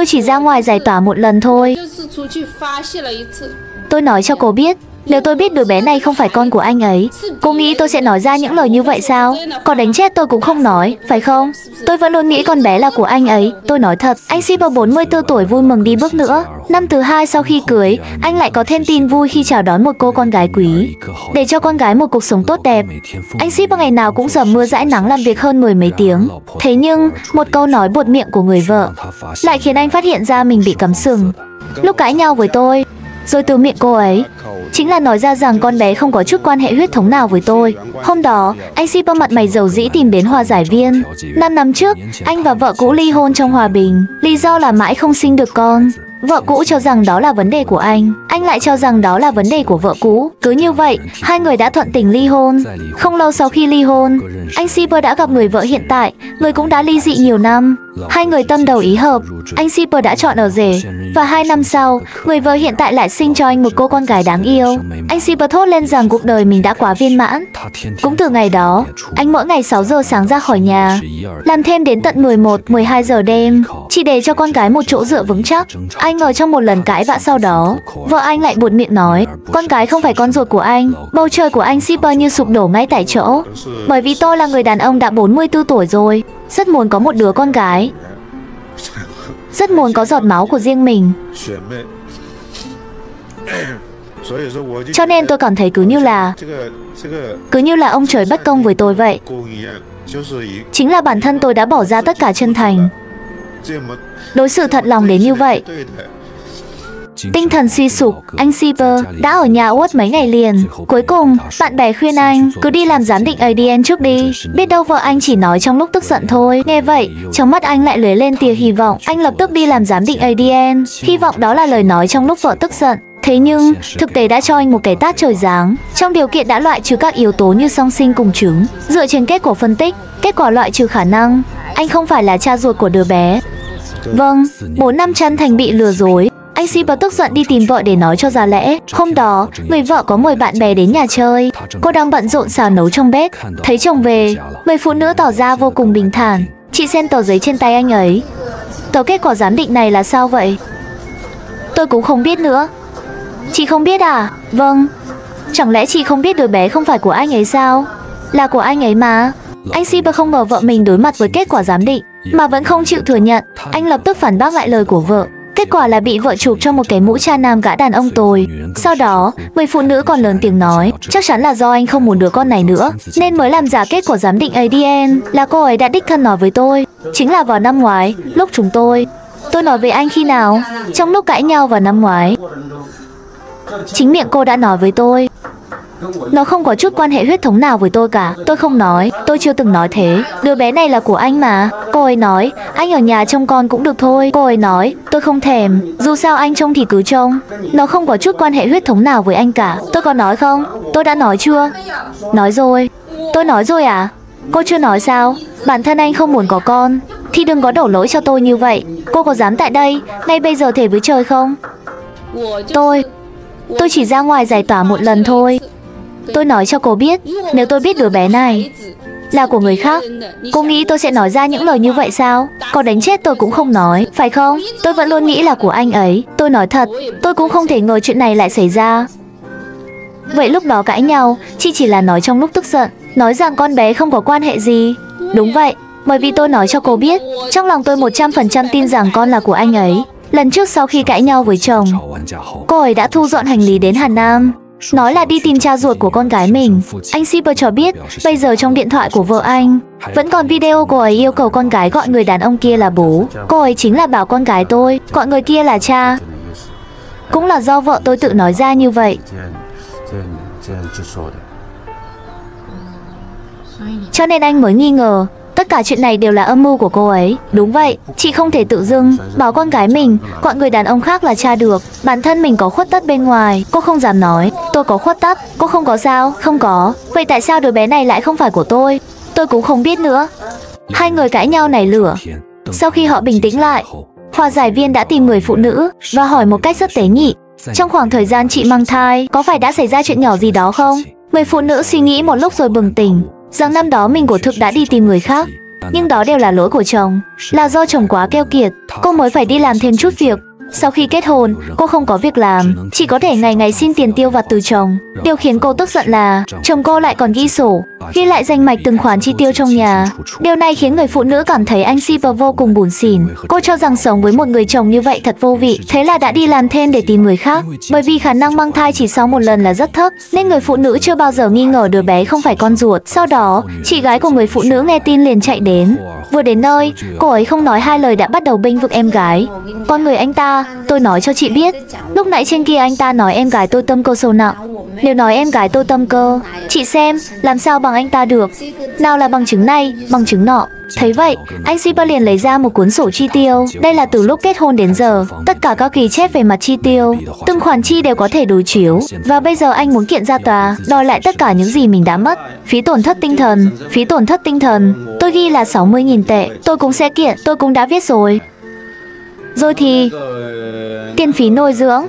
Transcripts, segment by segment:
Tôi chỉ ra ngoài giải tỏa một lần thôi. Tôi nói cho cô biết, nếu tôi biết đứa bé này không phải con của anh ấy, cô nghĩ tôi sẽ nói ra những lời như vậy sao? Có đánh chết tôi cũng không nói, phải không? Tôi vẫn luôn nghĩ con bé là của anh ấy. Tôi nói thật, anh shipper 44 tuổi vui mừng đi bước nữa. Năm thứ 2 sau khi cưới, anh lại có thêm tin vui khi chào đón một cô con gái quý. Để cho con gái một cuộc sống tốt đẹp, anh shipper ngày nào cũng dầm mưa dãi nắng làm việc hơn 10 mấy tiếng. Thế nhưng, một câu nói buột miệng của người vợ lại khiến anh phát hiện ra mình bị cắm sừng. Lúc cãi nhau với tôi, rồi từ miệng cô ấy chính là nói ra rằng con bé không có chút quan hệ huyết thống nào với tôi. Hôm đó, anh shipper mặt mày dầu dĩ tìm đến hòa giải viên. 5 năm trước, anh và vợ cũ ly hôn trong hòa bình. Lý do là mãi không sinh được con. Vợ cũ cho rằng đó là vấn đề của anh lại cho rằng đó là vấn đề của vợ cũ. Cứ như vậy, hai người đã thuận tình ly hôn. Không lâu sau khi ly hôn, anh shipper đã gặp người vợ hiện tại, người cũng đã ly dị nhiều năm. Hai người tâm đầu ý hợp, anh shipper đã chọn ở rể. Và 2 năm sau, người vợ hiện tại lại sinh cho anh một cô con gái đáng yêu. Anh shipper thốt lên rằng cuộc đời mình đã quá viên mãn. Cũng từ ngày đó, anh mỗi ngày 6 giờ sáng ra khỏi nhà, làm thêm đến tận 11, 12 giờ đêm, chỉ để cho con gái một chỗ dựa vững chắc. Anh ngờ trong một lần cãi vã sau đó, vợ anh lại buột miệng nói, con gái không phải con ruột của anh. Bầu trời của anh shipper như sụp đổ ngay tại chỗ. Bởi vì tôi là người đàn ông đã 44 tuổi rồi, rất muốn có một đứa con gái, rất muốn có giọt máu của riêng mình. Cho nên tôi cảm thấy cứ như là ông trời bất công với tôi vậy. Chính là bản thân tôi đã bỏ ra tất cả chân thành, đối xử thật lòng đến như vậy. Tinh thần suy sụp, anh shipper đã ở nhà uất mấy ngày liền. Cuối cùng, bạn bè khuyên anh cứ đi làm giám định ADN trước đi. Biết đâu vợ anh chỉ nói trong lúc tức giận thôi. Nghe vậy, trong mắt anh lại lóe lên tia hy vọng. Anh lập tức đi làm giám định ADN. Hy vọng đó là lời nói trong lúc vợ tức giận. Thế nhưng, thực tế đã cho anh một cái tát trời giáng. Trong điều kiện đã loại trừ các yếu tố như song sinh cùng trứng. Dựa trên kết quả phân tích, kết quả loại trừ khả năng anh không phải là cha ruột của đứa bé. Vâng, 4 năm chân thành bị lừa dối. Anh shipper tức giận đi tìm vợ để nói cho ra lẽ. Hôm đó, người vợ có mời bạn bè đến nhà chơi. Cô đang bận rộn xào nấu trong bếp. Thấy chồng về, người phụ nữ tỏ ra vô cùng bình thản. Chị xem tờ giấy trên tay anh ấy. Tờ kết quả giám định này là sao vậy? Tôi cũng không biết nữa. Chị không biết à? Vâng. Chẳng lẽ chị không biết đứa bé không phải của anh ấy sao? Là của anh ấy mà. Anh shipper không ngờ vợ mình đối mặt với kết quả giám định mà vẫn không chịu thừa nhận. Anh lập tức phản bác lại lời của vợ. Kết quả là bị vợ chụp cho một cái mũ cha nam gã đàn ông tồi. Sau đó, người phụ nữ còn lớn tiếng nói, chắc chắn là do anh không muốn đứa con này nữa, nên mới làm giả kết quả giám định ADN. Là cô ấy đã đích thân nói với tôi. Chính là vào năm ngoái, lúc chúng tôi nói với anh khi nào? Trong lúc cãi nhau vào năm ngoái. Chính miệng cô đã nói với tôi. Nó không có chút quan hệ huyết thống nào với tôi cả. Tôi không nói, tôi chưa từng nói thế. Đứa bé này là của anh mà. Cô ấy nói, anh ở nhà trông con cũng được thôi. Cô ấy nói, tôi không thèm. Dù sao anh trông thì cứ trông. Nó không có chút quan hệ huyết thống nào với anh cả. Tôi có nói không? Tôi đã nói chưa? Nói rồi. Tôi nói rồi à? Cô chưa nói sao? Bản thân anh không muốn có con thì đừng có đổ lỗi cho tôi như vậy. Cô có dám tại đây ngay bây giờ thề với trời không? Tôi chỉ ra ngoài giải tỏa một lần thôi. Tôi nói cho cô biết, nếu tôi biết đứa bé này là của người khác, cô nghĩ tôi sẽ nói ra những lời như vậy sao? Có đánh chết tôi cũng không nói, phải không? Tôi vẫn luôn nghĩ là của anh ấy. Tôi nói thật, tôi cũng không thể ngờ chuyện này lại xảy ra. Vậy lúc đó cãi nhau, chị chỉ là nói trong lúc tức giận, nói rằng con bé không có quan hệ gì. Đúng vậy, bởi vì tôi nói cho cô biết, trong lòng tôi 100% tin rằng con là của anh ấy. Lần trước sau khi cãi nhau với chồng, cô ấy đã thu dọn hành lý đến Hà Nam, nói là đi tìm cha ruột của con gái mình. Anh shipper cho biết, bây giờ trong điện thoại của vợ anh vẫn còn video cô ấy yêu cầu con gái gọi người đàn ông kia là bố. Cô ấy chính là bảo con gái tôi gọi người kia là cha. Cũng là do vợ tôi tự nói ra như vậy. Cho nên anh mới nghi ngờ tất cả chuyện này đều là âm mưu của cô ấy. Đúng vậy, chị không thể tự dưng bảo con gái mình gọi người đàn ông khác là cha được. Bản thân mình có khuất tất bên ngoài. Cô không dám nói tôi có khuất tất. Cô không có sao? Không có. Vậy tại sao đứa bé này lại không phải của tôi? Tôi cũng không biết nữa. Hai người cãi nhau nảy lửa. Sau khi họ bình tĩnh lại, hòa giải viên đã tìm người phụ nữ và hỏi một cách rất tế nhị, trong khoảng thời gian chị mang thai, có phải đã xảy ra chuyện nhỏ gì đó không? Người phụ nữ suy nghĩ một lúc rồi bừng tỉnh rằng năm đó mình của thực đã đi tìm người khác. nhưng đó đều là lỗi của chồng. Là do chồng quá keo kiệt, cô mới phải đi làm thêm chút việc. Sau khi kết hôn, cô không có việc làm, chỉ có thể ngày ngày xin tiền tiêu vặt từ chồng. Điều khiến cô tức giận là chồng cô lại còn ghi sổ, ghi lại danh mạch từng khoản chi tiêu trong nhà. Điều này khiến người phụ nữ cảm thấy anh shipper vô cùng buồn xỉn. Cô cho rằng sống với một người chồng như vậy thật vô vị, thế là đã đi làm thêm để tìm người khác. Bởi vì khả năng mang thai chỉ sau một lần là rất thấp, nên người phụ nữ chưa bao giờ nghi ngờ đứa bé không phải con ruột. Sau đó, chị gái của người phụ nữ nghe tin liền chạy đến. Vừa đến nơi, cô ấy không nói hai lời đã bắt đầu bênh vực em gái. Con người anh ta, tôi nói cho chị biết, lúc nãy trên kia anh ta nói em gái tôi tâm cơ sâu nặng. Nếu nói em gái tôi tâm cơ, chị xem, làm sao bằng anh ta được. Nào là bằng chứng này, bằng chứng nọ. Thấy vậy, anh shipper liền lấy ra một cuốn sổ chi tiêu. Đây là từ lúc kết hôn đến giờ, tất cả các ghi chép về mặt chi tiêu, từng khoản chi đều có thể đối chiếu. Và bây giờ anh muốn kiện ra tòa, đòi lại tất cả những gì mình đã mất. Phí tổn thất tinh thần, phí tổn thất tinh thần. Tôi ghi là 60.000 tệ, tôi cũng sẽ kiện, tôi cũng đã viết rồi. Rồi thì, tiền phí nuôi dưỡng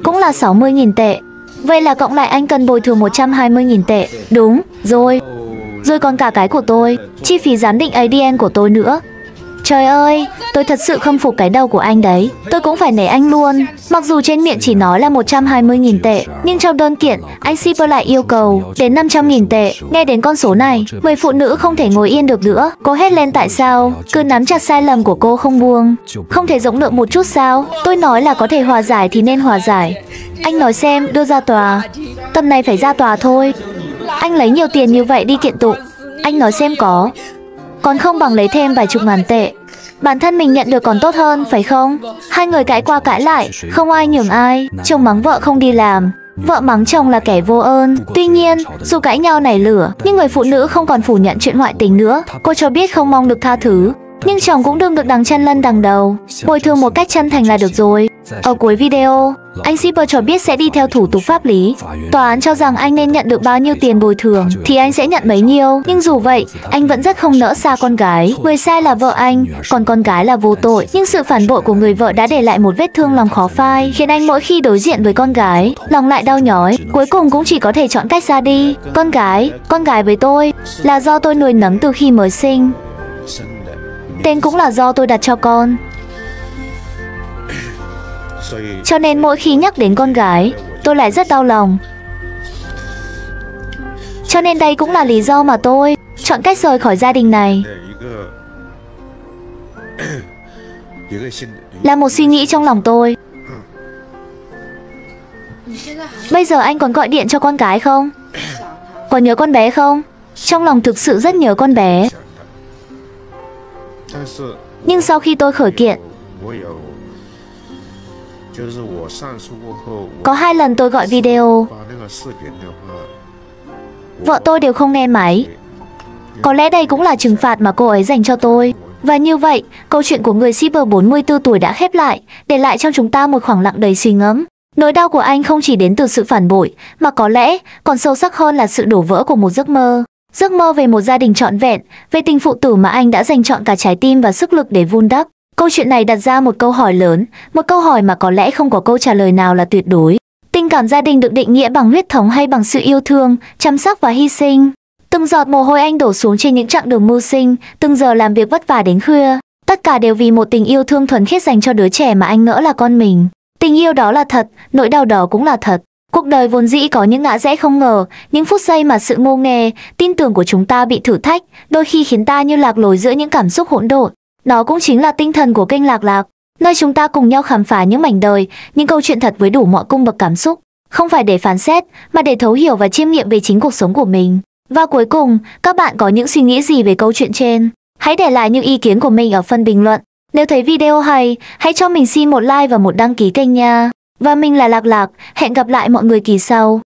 cũng là 60.000 tệ. Vậy là cộng lại anh cần bồi thường 120.000 tệ. Đúng, rồi. Rồi còn cả cái của tôi, chi phí giám định ADN của tôi nữa. Trời ơi, tôi thật sự khâm phục cái đầu của anh đấy. Tôi cũng phải nể anh luôn. Mặc dù trên miệng chỉ nói là 120.000 tệ, nhưng trong đơn kiện, anh shipper lại yêu cầu đến 500.000 tệ. Nghe đến con số này, người phụ nữ không thể ngồi yên được nữa. Cô hét lên tại sao, cứ nắm chặt sai lầm của cô không buông. Không thể rộng lượng một chút sao? Tôi nói là có thể hòa giải thì nên hòa giải. Anh nói xem, đưa ra tòa. Tầm này phải ra tòa thôi. Anh lấy nhiều tiền như vậy đi kiện tụng. Anh nói xem có. Còn không bằng lấy thêm vài chục ngàn tệ. Bản thân mình nhận được còn tốt hơn, phải không? Hai người cãi qua cãi lại, không ai nhường ai. Chồng mắng vợ không đi làm, vợ mắng chồng là kẻ vô ơn. Tuy nhiên, dù cãi nhau nảy lửa, nhưng người phụ nữ không còn phủ nhận chuyện ngoại tình nữa. Cô cho biết không mong được tha thứ, nhưng chồng cũng đừng được đằng chân lân đằng đầu. Bồi thường một cách chân thành là được rồi. Ở cuối video, anh shipper cho biết sẽ đi theo thủ tục pháp lý. Tòa án cho rằng anh nên nhận được bao nhiêu tiền bồi thường thì anh sẽ nhận bấy nhiêu. Nhưng dù vậy, anh vẫn rất không nỡ xa con gái. Người sai là vợ anh, còn con gái là vô tội. Nhưng sự phản bội của người vợ đã để lại một vết thương lòng khó phai, khiến anh mỗi khi đối diện với con gái, lòng lại đau nhói. Cuối cùng cũng chỉ có thể chọn cách ra đi. Con gái với tôi là do tôi nuôi nấng từ khi mới sinh. Tên cũng là do tôi đặt cho con. Cho nên mỗi khi nhắc đến con gái, tôi lại rất đau lòng. Cho nên đây cũng là lý do mà tôi chọn cách rời khỏi gia đình này. Là một suy nghĩ trong lòng tôi. Bây giờ anh còn gọi điện cho con gái không? Còn nhớ con bé không? Trong lòng thực sự rất nhớ con bé. Nhưng sau khi tôi khởi kiện, có 2 lần tôi gọi video, vợ tôi đều không nghe máy. Có lẽ đây cũng là trừng phạt mà cô ấy dành cho tôi. Và như vậy, câu chuyện của người shipper 44 tuổi đã khép lại, để lại cho chúng ta một khoảng lặng đầy suy ngẫm. Nỗi đau của anh không chỉ đến từ sự phản bội, mà có lẽ còn sâu sắc hơn là sự đổ vỡ của một giấc mơ. Giấc mơ về một gia đình trọn vẹn, về tình phụ tử mà anh đã dành trọn cả trái tim và sức lực để vun đắp. Câu chuyện này đặt ra một câu hỏi lớn, một câu hỏi mà có lẽ không có câu trả lời nào là tuyệt đối. Tình cảm gia đình được định nghĩa bằng huyết thống hay bằng sự yêu thương, chăm sóc và hy sinh? Từng giọt mồ hôi anh đổ xuống trên những chặng đường mưu sinh, từng giờ làm việc vất vả đến khuya, tất cả đều vì một tình yêu thương thuần khiết dành cho đứa trẻ mà anh ngỡ là con mình. Tình yêu đó là thật, nỗi đau đó cũng là thật. Cuộc đời vốn dĩ có những ngã rẽ không ngờ, những phút giây mà sự ngô nghê, tin tưởng của chúng ta bị thử thách, đôi khi khiến ta như lạc lối giữa những cảm xúc hỗn độn. Đó cũng chính là tinh thần của kênh Lạc Lạc, nơi chúng ta cùng nhau khám phá những mảnh đời, những câu chuyện thật với đủ mọi cung bậc cảm xúc, không phải để phán xét, mà để thấu hiểu và chiêm nghiệm về chính cuộc sống của mình. Và cuối cùng, các bạn có những suy nghĩ gì về câu chuyện trên? Hãy để lại những ý kiến của mình ở phần bình luận. Nếu thấy video hay, hãy cho mình xin một like và một đăng ký kênh nha. Và mình là Lạc Lạc, hẹn gặp lại mọi người kỳ sau.